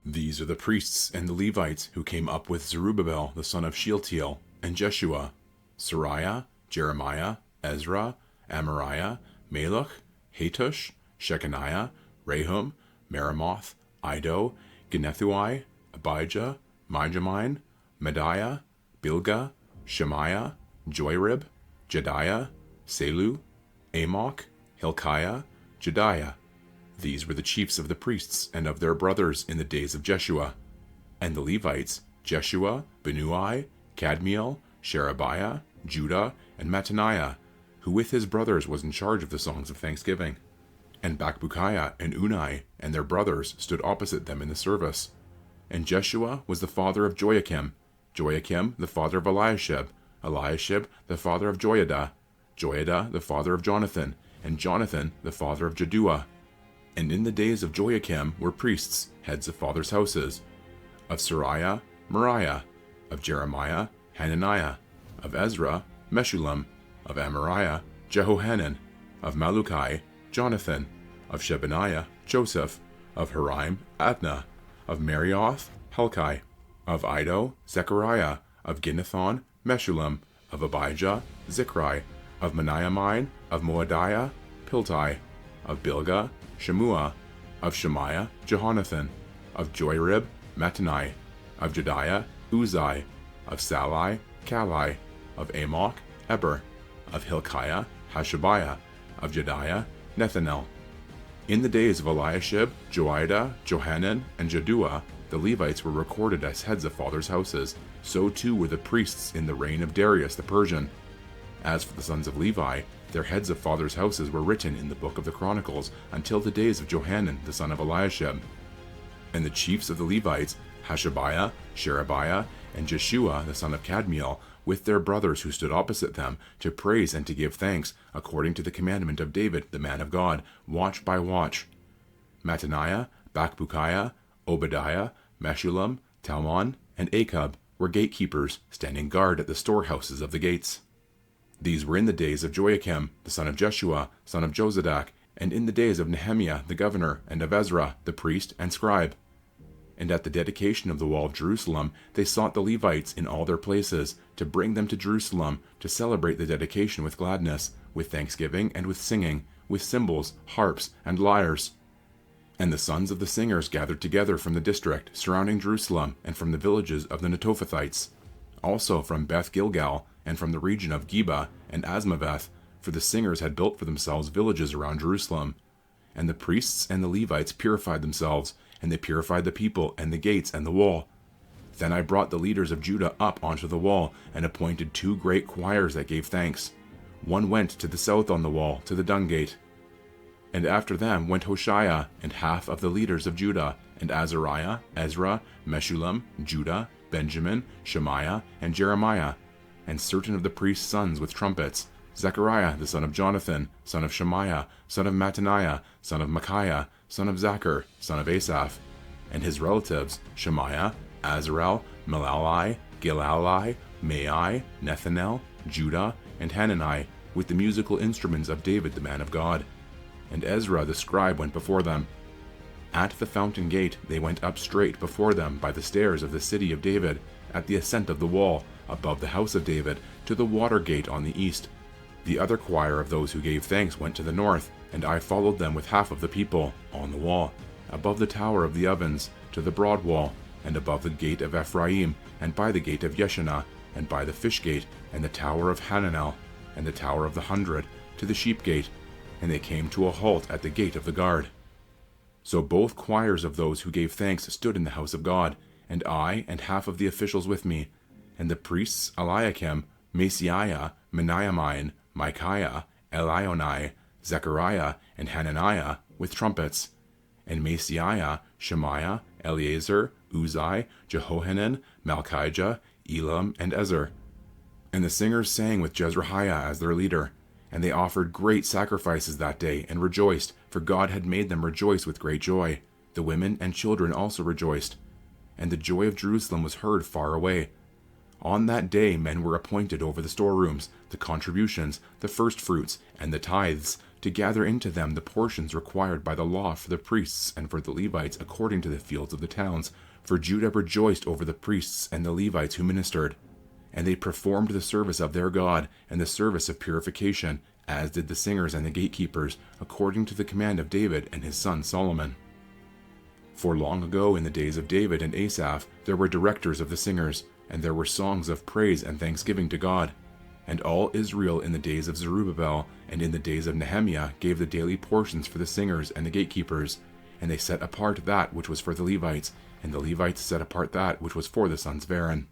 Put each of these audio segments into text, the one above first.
These are the priests and the Levites who came up with Zerubbabel the son of Shealtiel, and Jeshua, Sariah, Jeremiah, Ezra, Amariah, Malach, Hatush, Shechaniah, Rehum, Meremoth, Iddo, Ginethui, Abijah, Mijamine, Mediah, Bilgah, Shemaiah, Joyrib, Jediah, Selu, Amok, Hilkiah, Jediah. These were the chiefs of the priests and of their brothers in the days of Jeshua. And the Levites, Jeshua, Benui, Kadmiel, Sherebiah, Judah, and Mattaniah, who with his brothers was in charge of the songs of thanksgiving. And Bakbukiah and Unai and their brothers stood opposite them in the service. And Jeshua was the father of Joachim, Joachim the father of Eliashib, Eliashib the father of Joiada, Joiada the father of Jonathan, and Jonathan the father of Jaddua. And in the days of Joachim were priests, heads of fathers' houses, of Sariah, Moriah, of Jeremiah, Hananiah, of Ezra, Meshullam, of Amariah, Jehohanan, of Malukai, Jonathan, of Shebaniah, Joseph, of Harim, Adnah, of Marioth, Helkai, of Iddo, Zechariah, of Ginnethon, Meshullam, of Abijah, Zichri, of Meniamine, of Moadiah, Piltai, of Bilgah, Shemua, of Shemaiah, Jehonathan, of Joyrib, Mattani, of Jediah, Uzai, of Salai, Kalai, of Amok, Eber, of Hilkiah, Hashabiah, of Jediah, Nethanel. In the days of Eliashib, Joiada, Johanan, and Jaddua, the Levites were recorded as heads of fathers' houses. So too were the priests in the reign of Darius the Persian. As for the sons of Levi, their heads of fathers' houses were written in the book of the Chronicles until the days of Johanan the son of Eliashib. And the chiefs of the Levites, Hashabiah, Sherebiah, and Jeshua the son of Kadmiel, with their brothers who stood opposite them, to praise and to give thanks, according to the commandment of David the man of God, watch by watch. Mattaniah, Bakbukiah, Obadiah, Meshullam, Talmon, and Achab were gatekeepers, standing guard at the storehouses of the gates. These were in the days of Joachim, the son of Jeshua, son of Jozadak, and in the days of Nehemiah the governor, and of Ezra, the priest and scribe. And at the dedication of the wall of Jerusalem, they sought the Levites in all their places, to bring them to Jerusalem, to celebrate the dedication with gladness, with thanksgiving and with singing, with cymbals, harps, and lyres. And the sons of the singers gathered together from the district surrounding Jerusalem, and from the villages of the Netophathites, also from Beth Gilgal, and from the region of Geba and Asmaveth, for the singers had built for themselves villages around Jerusalem. And the priests and the Levites purified themselves, and they purified the people and the gates and the wall. Then I brought the leaders of Judah up onto the wall, and appointed 2 great choirs that gave thanks. One went to the south on the wall, to the dung gate. And after them went Hoshea, and half of the leaders of Judah, and Azariah, Ezra, Meshullam, Judah, Benjamin, Shemaiah, and Jeremiah, and certain of the priests' sons with trumpets, Zechariah the son of Jonathan, son of Shemaiah, son of Mattaniah, son of Micaiah, son of Zachar, son of Asaph, and his relatives, Shemaiah, Azarel, Melalai, Gilalai, Mai, Nethanel, Judah, and Hanani, with the musical instruments of David the man of God. And Ezra the scribe went before them. At the fountain gate they went up straight before them by the stairs of the city of David, at the ascent of the wall, above the house of David, to the water gate on the east. The other choir of those who gave thanks went to the north, and I followed them with half of the people, on the wall, above the tower of the ovens, to the broad wall, and above the gate of Ephraim, and by the gate of Yeshanah, and by the fish gate, and the tower of Hananel, and the tower of the 100, to the sheep gate, and they came to a halt at the gate of the guard. So both choirs of those who gave thanks stood in the house of God, and I and half of the officials with me, and the priests Eliakim, Maaseiah, Meniamine, Micaiah, Elionai, Zechariah, and Hananiah, with trumpets, and Maaseiah, Shemaiah, Eleazar, Uzai, Jehohanan, Malchijah, Elam, and Ezer. And the singers sang with Jezrahiah as their leader. And they offered great sacrifices that day, and rejoiced, for God had made them rejoice with great joy. The women and children also rejoiced. And the joy of Jerusalem was heard far away. On that day men were appointed over the storerooms, the contributions, the firstfruits, and the tithes, to gather into them the portions required by the law for the priests and for the Levites according to the fields of the towns. For Judah rejoiced over the priests and the Levites who ministered. And they performed the service of their God and the service of purification, as did the singers and the gatekeepers, according to the command of David and his son Solomon. For long ago in the days of David and Asaph, there were directors of the singers, and there were songs of praise and thanksgiving to God. And all Israel in the days of Zerubbabel and in the days of Nehemiah gave the daily portions for the singers and the gatekeepers, and they set apart that which was for the Levites, and the Levites set apart that which was for the sons of Aaron.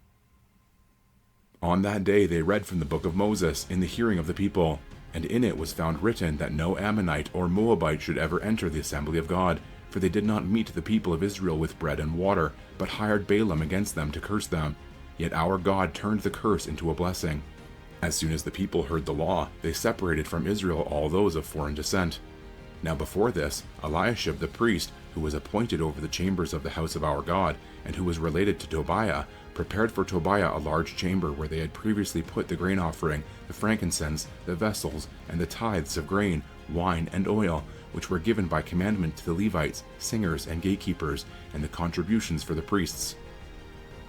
On that day they read from the book of Moses in the hearing of the people, and in it was found written that no Ammonite or Moabite should ever enter the assembly of God, for they did not meet the people of Israel with bread and water, but hired Balaam against them to curse them. Yet our God turned the curse into a blessing. As soon as the people heard the law, they separated from Israel all those of foreign descent. Now before this, Eliashib the priest, who was appointed over the chambers of the house of our God, and who was related to Tobiah, prepared for Tobiah a large chamber where they had previously put the grain offering, the frankincense, the vessels, and the tithes of grain, wine, and oil, which were given by commandment to the Levites, singers, and gatekeepers, and the contributions for the priests.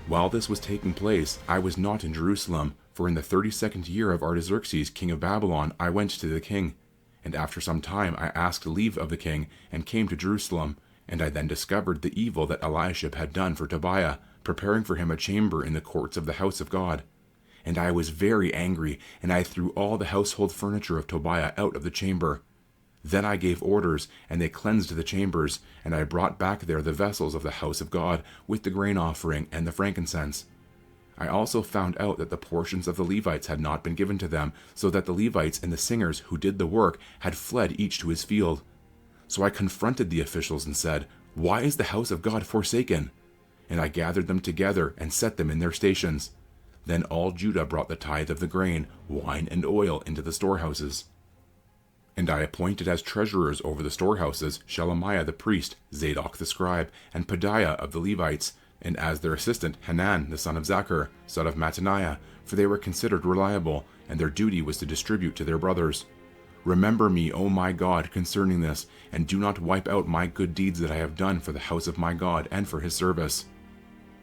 While this was taking place, I was not in Jerusalem, for in the 32nd year of Artaxerxes, king of Babylon, I went to the king. And after some time I asked leave of the king, and came to Jerusalem. And I then discovered the evil that Eliashib had done for Tobiah, preparing for him a chamber in the courts of the house of God. And I was very angry, and I threw all the household furniture of Tobiah out of the chamber. Then I gave orders, and they cleansed the chambers, and I brought back there the vessels of the house of God, with the grain offering and the frankincense. I also found out that the portions of the Levites had not been given to them, so that the Levites and the singers who did the work had fled each to his field. So I confronted the officials and said, "Why is the house of God forsaken?" And I gathered them together and set them in their stations. Then all Judah brought the tithe of the grain, wine, and oil into the storehouses. And I appointed as treasurers over the storehouses Shelemiah the priest, Zadok the scribe, and Pedaiah of the Levites, and as their assistant Hanan the son of Zachar, son of Mattaniah, for they were considered reliable, and their duty was to distribute to their brothers. Remember me, O my God, concerning this, and do not wipe out my good deeds that I have done for the house of my God and for his service.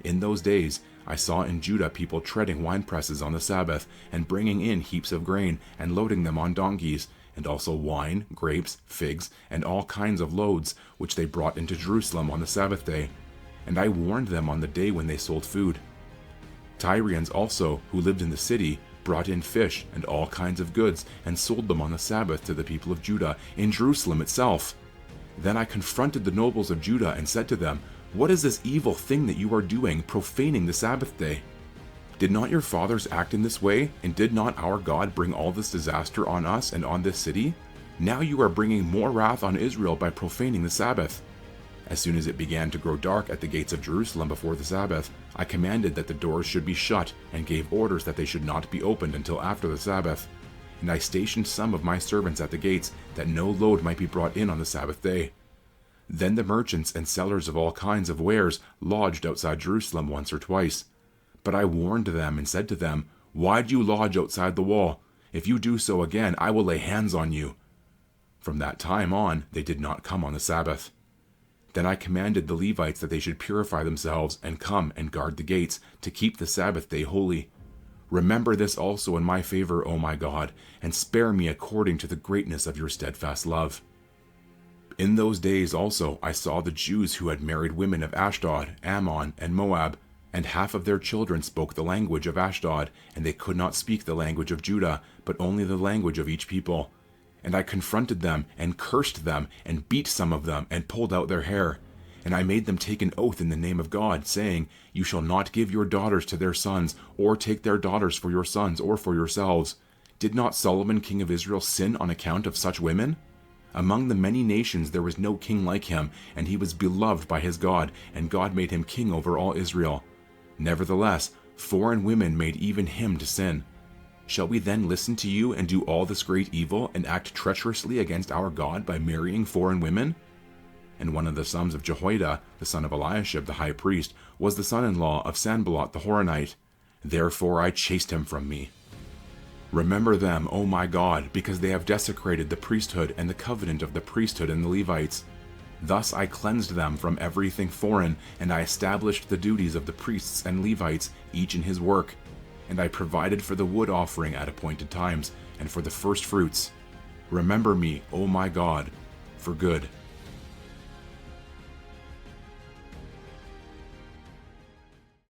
In those days I saw in Judah people treading winepresses on the Sabbath, and bringing in heaps of grain, and loading them on donkeys, and also wine, grapes, figs, and all kinds of loads, which they brought into Jerusalem on the Sabbath day. And I warned them on the day when they sold food. Tyrians also, who lived in the city, brought in fish and all kinds of goods, and sold them on the Sabbath to the people of Judah, in Jerusalem itself. Then I confronted the nobles of Judah and said to them, "What is this evil thing that you are doing, profaning the Sabbath day? Did not your fathers act in this way, and did not our God bring all this disaster on us and on this city? Now you are bringing more wrath on Israel by profaning the Sabbath." As soon as it began to grow dark at the gates of Jerusalem before the Sabbath, I commanded that the doors should be shut, and gave orders that they should not be opened until after the Sabbath. And I stationed some of my servants at the gates, that no load might be brought in on the Sabbath day. Then the merchants and sellers of all kinds of wares lodged outside Jerusalem once or twice. But I warned them and said to them, "Why do you lodge outside the wall? If you do so again, I will lay hands on you." From that time on, they did not come on the Sabbath. Then I commanded the Levites that they should purify themselves and come and guard the gates, to keep the Sabbath day holy. Remember this also in my favor, O my God, and spare me according to the greatness of your steadfast love. In those days also I saw the Jews who had married women of Ashdod, Ammon, and Moab, and half of their children spoke the language of Ashdod, and they could not speak the language of Judah, but only the language of each people. And I confronted them, and cursed them, and beat some of them, and pulled out their hair. And I made them take an oath in the name of God, saying, "You shall not give your daughters to their sons, or take their daughters for your sons, or for yourselves." Did not Solomon king of Israel sin on account of such women? Among the many nations there was no king like him, and he was beloved by his God, and God made him king over all Israel. Nevertheless, foreign women made even him to sin. Shall we then listen to you and do all this great evil, and act treacherously against our God by marrying foreign women? And one of the sons of Jehoiada, the son of Eliashib the high priest, was the son-in-law of Sanballat the Horonite. Therefore I chased him from me. Remember them, O my God, because they have desecrated the priesthood and the covenant of the priesthood and the Levites. Thus I cleansed them from everything foreign, and I established the duties of the priests and Levites, each in his work. And I provided for the wood offering at appointed times, and for the first fruits. Remember me, O my God, for good.